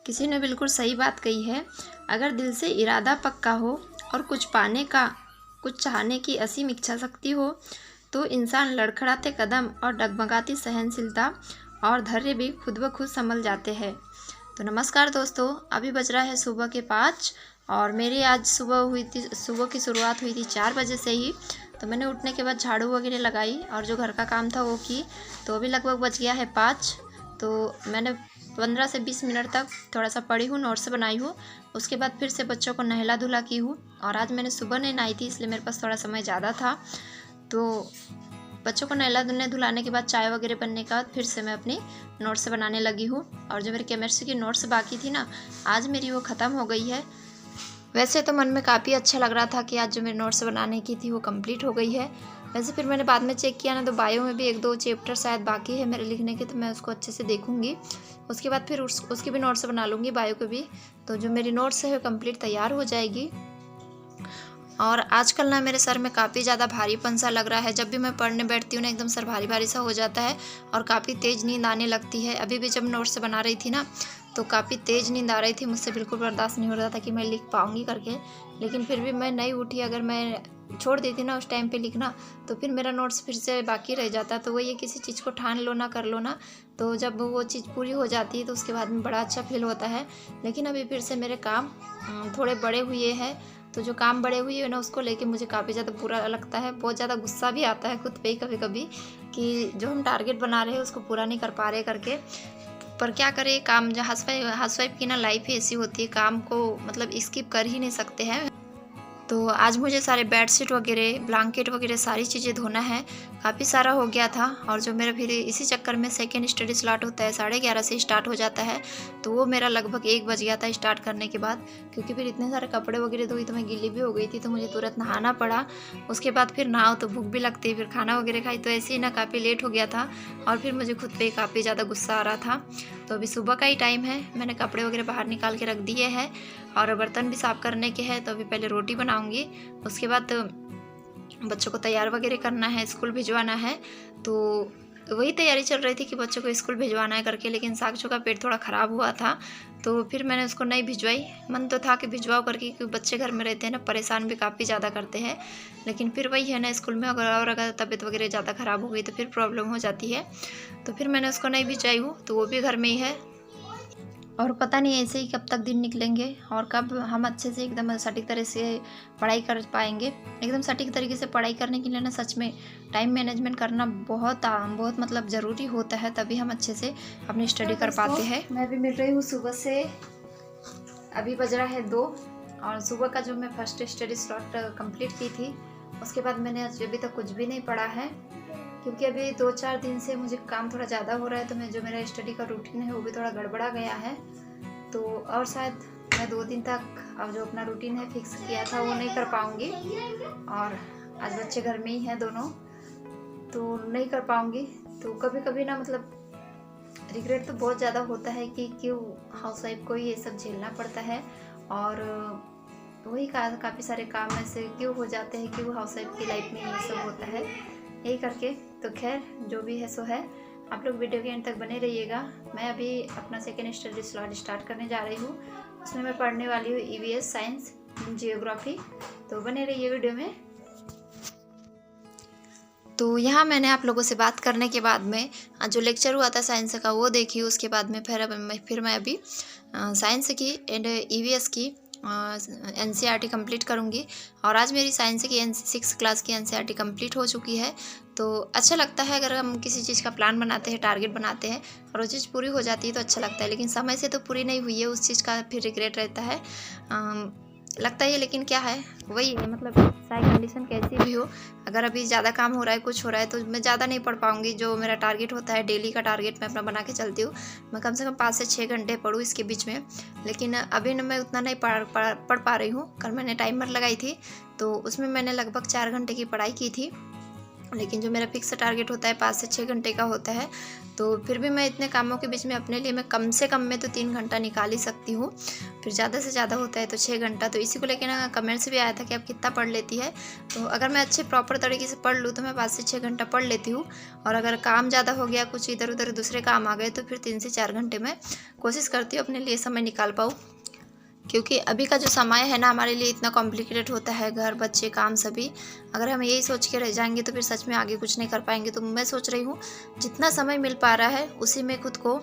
किसी ने बिल्कुल सही बात कही है। अगर दिल से इरादा पक्का हो और कुछ पाने का, कुछ चाहने की असीम इच्छा शक्ति हो तो इंसान लड़खड़ाते कदम और डगमगाती सहनशीलता और धैर्य भी खुद ब खुद संभल जाते हैं। तो नमस्कार दोस्तों, अभी बज रहा है सुबह के 5 और मेरी आज सुबह की शुरुआत हुई थी 4 बजे से ही। तो मैंने उठने के बाद झाड़ू वगैरह लगाई और जो घर का काम था वो की। तो अभी लगभग बज गया है 5। तो मैंने 15 से 20 मिनट तक थोड़ा सा पढ़ी हूँ, नोट्स बनाई हूँ। उसके बाद फिर से बच्चों को नहला धुला की हूँ। और आज मैंने सुबह नहीं नहाई थी, इसलिए मेरे पास थोड़ा समय ज़्यादा था। तो बच्चों को नहला धुलाने के बाद चाय वगैरह बनने के बाद फिर से मैं अपनी नोट्स बनाने लगी हूँ। और जो मेरी केमिस्ट्री की नोट्स बाकी थी ना, आज मेरी वो ख़त्म हो गई है। वैसे तो मन में काफ़ी अच्छा लग रहा था कि आज जो मेरी नोट्स बनाने की थी वो कंप्लीट हो गई है। वैसे फिर मैंने बाद में चेक किया ना, तो बायो में भी 1-2 चैप्टर शायद बाकी है मेरे लिखने के, तो मैं उसको अच्छे से देखूँगी। उसके बाद फिर उसकी भी नोट्स बना लूँगी, बायो के भी। तो जो मेरी नोट्स है वो कंप्लीट तैयार हो जाएगी। और आजकल ना मेरे सर में काफ़ी ज़्यादा भारीपन सा लग रहा है। जब भी मैं पढ़ने बैठती हूँ ना, एकदम सर भारी भारी सा हो जाता है और काफ़ी तेज़ नींद आने लगती है। अभी भी जब नोट्स बना रही थी ना, तो काफ़ी तेज़ नींद आ रही थी, मुझसे बिल्कुल बर्दाश्त नहीं हो रहा था कि मैं लिख पाऊँगी करके। लेकिन फिर भी मैं नहीं उठी। अगर मैं छोड़ देती ना उस टाइम पे लिखना, तो फिर मेरा नोट्स फिर से बाकी रह जाता। तो वही है, किसी चीज़ को ठान लो ना, कर लो ना, तो जब वो चीज़ पूरी हो जाती है तो उसके बाद में बड़ा अच्छा फील होता है। लेकिन अभी फिर से मेरे काम थोड़े बड़े हुए हैं। तो जो काम बड़े हुए हैं ना, उसको लेके मुझे काफ़ी ज़्यादा बुरा लगता है। बहुत ज़्यादा गुस्सा भी आता है खुद पे ही कभी कभी कि जो हम टारगेट बना रहे हैं उसको पूरा नहीं कर पा रहे करके। पर क्या करें, काम जो हाउसवाइफ की ना लाइफ ही ऐसी होती है, काम को मतलब स्किप कर ही नहीं सकते हैं। तो आज मुझे सारे बेडशीट वगैरह, ब्लैंकेट वगैरह सारी चीज़ें धोना है। काफ़ी सारा हो गया था। और जो मेरा फिर इसी चक्कर में सेकेंड स्टडी स्टार्ट होता है, 11:30 से स्टार्ट हो जाता है। तो वो मेरा लगभग 1 बज गया था स्टार्ट करने के बाद, क्योंकि फिर इतने सारे कपड़े वगैरह धोई तो मैं गीली भी हो गई थी, तो मुझे तुरंत नहाना पड़ा। उसके बाद फिर नहाओ तो भूख भी लगती है, फिर खाना वगैरह खाई, तो ऐसे ही ना काफ़ी लेट हो गया था। और फिर मुझे खुद पे काफ़ी ज़्यादा गुस्सा आ रहा था। तो अभी सुबह का ही टाइम है, मैंने कपड़े वगैरह बाहर निकाल के रख दिए हैं और बर्तन भी साफ़ करने के हैं। तो अभी पहले रोटी बनाऊंगी, उसके बाद बच्चों को तैयार वगैरह करना है, स्कूल भिजवाना है। तो वही तैयारी चल रही थी कि बच्चों को स्कूल भिजवाना है करके। लेकिन साक्षु का पेट थोड़ा ख़राब हुआ था, तो फिर मैंने उसको नहीं भिजवाई। मन तो था कि भिजवाओ करके, क्योंकि बच्चे घर में रहते हैं ना, परेशान भी काफ़ी ज़्यादा करते हैं। लेकिन फिर वही है ना, स्कूल में अगर तबीयत वगैरह ज़्यादा ख़राब हो गई तो फिर प्रॉब्लम हो जाती है। तो फिर मैंने उसको नहीं भिजवाई हूँ, तो वो भी घर में ही है। और पता नहीं ऐसे ही कब तक दिन निकलेंगे और कब हम अच्छे से एकदम सटीक तरह से पढ़ाई कर पाएंगे। एकदम सटीक तरीके से पढ़ाई करने के लिए ना सच में टाइम मैनेजमेंट करना बहुत मतलब ज़रूरी होता है, तभी हम अच्छे से अपनी स्टडी कर पाते हैं। मैं भी मिल रही हूँ सुबह से, अभी बज रहा है 2। और सुबह का जो मैं फर्स्ट स्टडी स्लॉट कंप्लीट की थी, उसके बाद मैंने अभी तक कुछ भी नहीं पढ़ा है, क्योंकि अभी 2-4 दिन से मुझे काम थोड़ा ज़्यादा हो रहा है। तो मैं जो मेरा स्टडी का रूटीन है वो भी थोड़ा गड़बड़ा गया है। तो और शायद मैं 2 दिन तक अब जो अपना रूटीन है फिक्स किया था वो नहीं कर पाऊँगी। और आज बच्चे घर में ही हैं दोनों, तो नहीं कर पाऊँगी। तो कभी कभी ना मतलब रिग्रेट तो बहुत ज़्यादा होता है कि क्यों हाउसवाइफ को ये सब झेलना पड़ता है। और वही काफ़ी सारे काम ऐसे क्यों हो जाते हैं, क्यों हाउसवाइफ की लाइफ में ये सब होता है, यही करके। तो खैर जो भी है सो है, आप लोग वीडियो के एंड तक बने रहिएगा। मैं अभी अपना सेकेंड स्टडी स्लॉट स्टार्ट करने जा रही हूँ, उसमें मैं पढ़ने वाली हूँ EVS साइंस जियोग्राफी। तो बने रहिए वीडियो में। तो यहाँ मैंने आप लोगों से बात करने के बाद में जो लेक्चर हुआ था साइंस का वो देखी। उसके बाद में फिर मैं अभी साइंस की एंड EVS की NCERT कंप्लीट करूँगी। और आज मेरी साइंस की 6 क्लास की NCERT कंप्लीट हो चुकी है। तो अच्छा लगता है अगर हम किसी चीज़ का प्लान बनाते हैं, टारगेट बनाते हैं और वो चीज़ पूरी हो जाती है तो अच्छा लगता है। लेकिन समय से तो पूरी नहीं हुई है, उस चीज़ का फिर रिग्रेट रहता है, लगता है। लेकिन क्या है, वही है, मतलब चाहे कंडीशन कैसी भी हो, अगर अभी ज़्यादा काम हो रहा है, कुछ हो रहा है, तो मैं ज़्यादा नहीं पढ़ पाऊँगी। जो मेरा टारगेट होता है, डेली का टारगेट मैं अपना बना के चलती हूँ, मैं कम से कम 5 से 6 घंटे पढूँ इसके बीच में। लेकिन अभी ना मैं उतना नहीं पढ़ पा रही हूँ। कल मैंने टाइमर लगाई थी, तो उसमें मैंने लगभग 4 घंटे की पढ़ाई की थी। लेकिन जो मेरा फिक्स टारगेट होता है 5 से 6 घंटे का होता है। तो फिर भी मैं इतने कामों के बीच में अपने लिए मैं कम से कम में तो 3 घंटा निकाल ही सकती हूँ, फिर ज़्यादा से ज़्यादा होता है तो 6 घंटा। तो इसी को लेके ना कमेंट्स भी आया था कि आप कितना पढ़ लेती है। तो अगर मैं अच्छे प्रॉपर तरीके से पढ़ लूँ तो मैं 5 से 6 घंटा पढ़ लेती हूँ, और अगर काम ज़्यादा हो गया, कुछ इधर उधर दूसरे काम आ गए, तो फिर 3 से 4 घंटे में कोशिश करती हूँ अपने लिए समय निकाल पाऊँ। क्योंकि अभी का जो समय है ना हमारे लिए इतना कॉम्प्लिकेटेड होता है, घर बच्चे काम सभी। अगर हम यही सोच के रह जाएंगे तो फिर सच में आगे कुछ नहीं कर पाएंगे। तो मैं सोच रही हूँ जितना समय मिल पा रहा है उसी में खुद को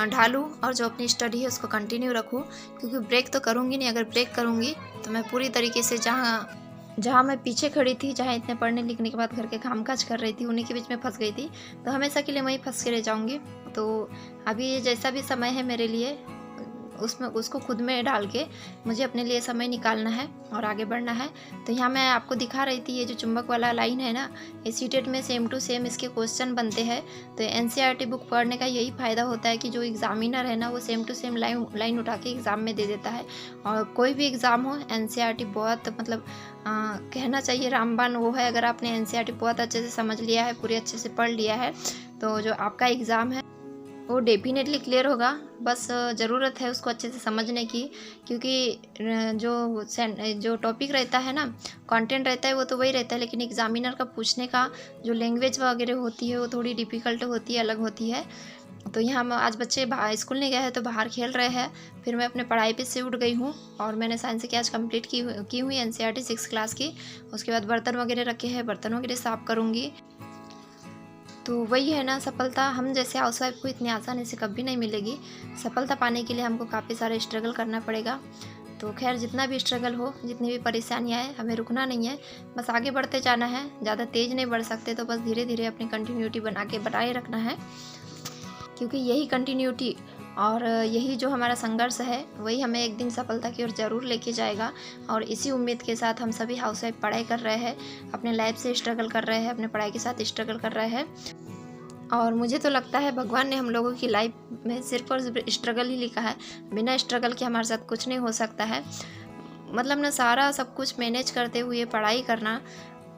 ढालूँ, और जो अपनी स्टडी है उसको कंटिन्यू रखूँ। क्योंकि ब्रेक तो करूँगी नहीं, अगर ब्रेक करूँगी तो मैं पूरी तरीके से जहाँ मैं पीछे खड़ी थी, जहाँ इतने पढ़ने लिखने के बाद घर के कामकाज कर रही थी, उन्हीं के बीच में फंस गई थी, तो हमेशा के लिए वहीं फंस के रह जाऊँगी। तो अभी जैसा भी समय है मेरे लिए, उसमें उसको खुद में डाल के मुझे अपने लिए समय निकालना है और आगे बढ़ना है। तो यहाँ मैं आपको दिखा रही थी, ये जो चुंबक वाला लाइन है ना, ये सीटेट में सेम टू सेम इसके क्वेश्चन बनते हैं। तो एनसीईआरटी बुक पढ़ने का यही फ़ायदा होता है कि जो एग्जामिनर है ना वो सेम टू सेम लाइन उठा के एग्ज़ाम में दे देता है। और कोई भी एग्ज़ाम हो, एनसीईआरटी बहुत मतलब कहना चाहिए रामबाण वो है। अगर आपने एनसीईआरटी बहुत अच्छे से समझ लिया है, पूरे अच्छे से पढ़ लिया है, तो जो आपका एग्ज़ाम है वो डेफिनेटली क्लियर होगा। बस ज़रूरत है उसको अच्छे से समझने की। क्योंकि जो टॉपिक रहता है ना, कंटेंट रहता है वो तो वही रहता है, लेकिन एग्जामिनर का पूछने का जो लैंग्वेज वगैरह होती है वो थोड़ी डिफ़िकल्ट होती है, अलग होती है। तो यहाँ आज बच्चे स्कूल नहीं गए हैं तो बाहर खेल रहे हैं, फिर मैं अपने पढ़ाई पे से उठ गई हूँ। और मैंने साइंस की आज कंप्लीट की हुई एनसीईआरटी 6 क्लास की। उसके बाद बर्तन वगैरह रखे हैं, बर्तन वगैरह साफ़ करूँगी। तो वही है ना, सफलता हम जैसे हाउसवाइफ को इतनी आसानी से कभी नहीं मिलेगी। सफलता पाने के लिए हमको काफ़ी सारे स्ट्रगल करना पड़ेगा। तो खैर जितना भी स्ट्रगल हो, जितनी भी परेशानियाँ हैं, हमें रुकना नहीं है, बस आगे बढ़ते जाना है। ज़्यादा तेज़ नहीं बढ़ सकते, तो बस धीरे धीरे अपनी कंटिन्यूटी बनाए रखना है। क्योंकि यही कंटिन्यूटी और यही जो हमारा संघर्ष है वही हमें एक दिन सफलता की ओर ज़रूर लेके जाएगा। और इसी उम्मीद के साथ हम सभी हाउसवाइफ पढ़ाई कर रहे हैं, अपने लाइफ से स्ट्रगल कर रहे हैं, अपने पढ़ाई के साथ स्ट्रगल कर रहे हैं। और मुझे तो लगता है भगवान ने हम लोगों की लाइफ में सिर्फ और सिर्फ स्ट्रगल ही लिखा है। बिना स्ट्रगल के हमारे साथ कुछ नहीं हो सकता है। मतलब ना सारा सब कुछ मैनेज करते हुए पढ़ाई करना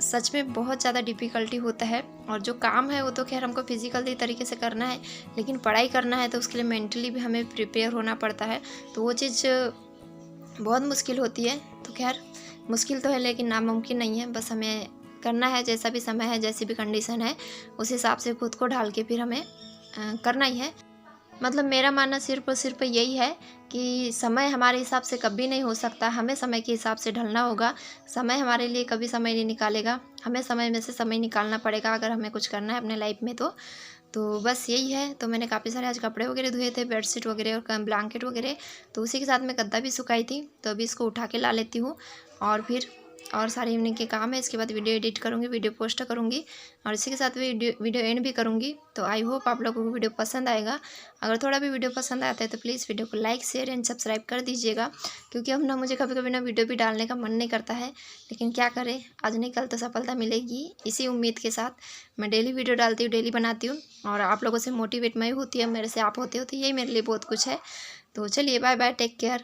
सच में बहुत ज़्यादा डिफ़िकल्टी होता है। और जो काम है वो तो खैर हमको फिज़िकली तरीके से करना है, लेकिन पढ़ाई करना है तो उसके लिए मेंटली भी हमें प्रिपेयर होना पड़ता है। तो वो चीज़ बहुत मुश्किल होती है। तो खैर मुश्किल तो है लेकिन नामुमकिन नहीं है। बस हमें करना है, जैसा भी समय है, जैसी भी कंडीशन है, उस हिसाब से खुद को ढाल के फिर हमें करना ही है। मतलब मेरा मानना सिर्फ और सिर्फ यही है कि समय हमारे हिसाब से कभी नहीं हो सकता, हमें समय के हिसाब से ढलना होगा। समय हमारे लिए कभी समय नहीं निकालेगा, हमें समय में से समय निकालना पड़ेगा अगर हमें कुछ करना है अपने लाइफ में। तो बस यही है। तो मैंने काफ़ी सारे आज कपड़े वगैरह धोए थे, बेडशीट वगैरह और ब्लैंकेट वगैरह, तो उसी के साथ में गद्दा भी सुखाई थी। तो अभी इसको उठा के ला लेती हूँ और फिर और सारे इवनिंग के काम है। इसके बाद वीडियो एडिट करूँगी, वीडियो पोस्ट करूँगी और इसी के साथ वीडियो एंड भी करूँगी। तो आई होप आप लोगों को वीडियो पसंद आएगा। अगर थोड़ा भी वीडियो पसंद आता है तो प्लीज़ वीडियो को लाइक शेयर एंड सब्सक्राइब कर दीजिएगा। क्योंकि अब ना मुझे कभी कभी ना वीडियो भी डालने का मन नहीं करता है, लेकिन क्या करें, आज नहीं कल तो सफलता मिलेगी। इसी उम्मीद के साथ मैं डेली वीडियो डालती हूँ, डेली बनाती हूँ और आप लोगों से मोटिवेट मैं होती है, मेरे से आप होते हो, तो यही मेरे लिए बहुत कुछ है। तो चलिए बाय बाय, टेक केयर।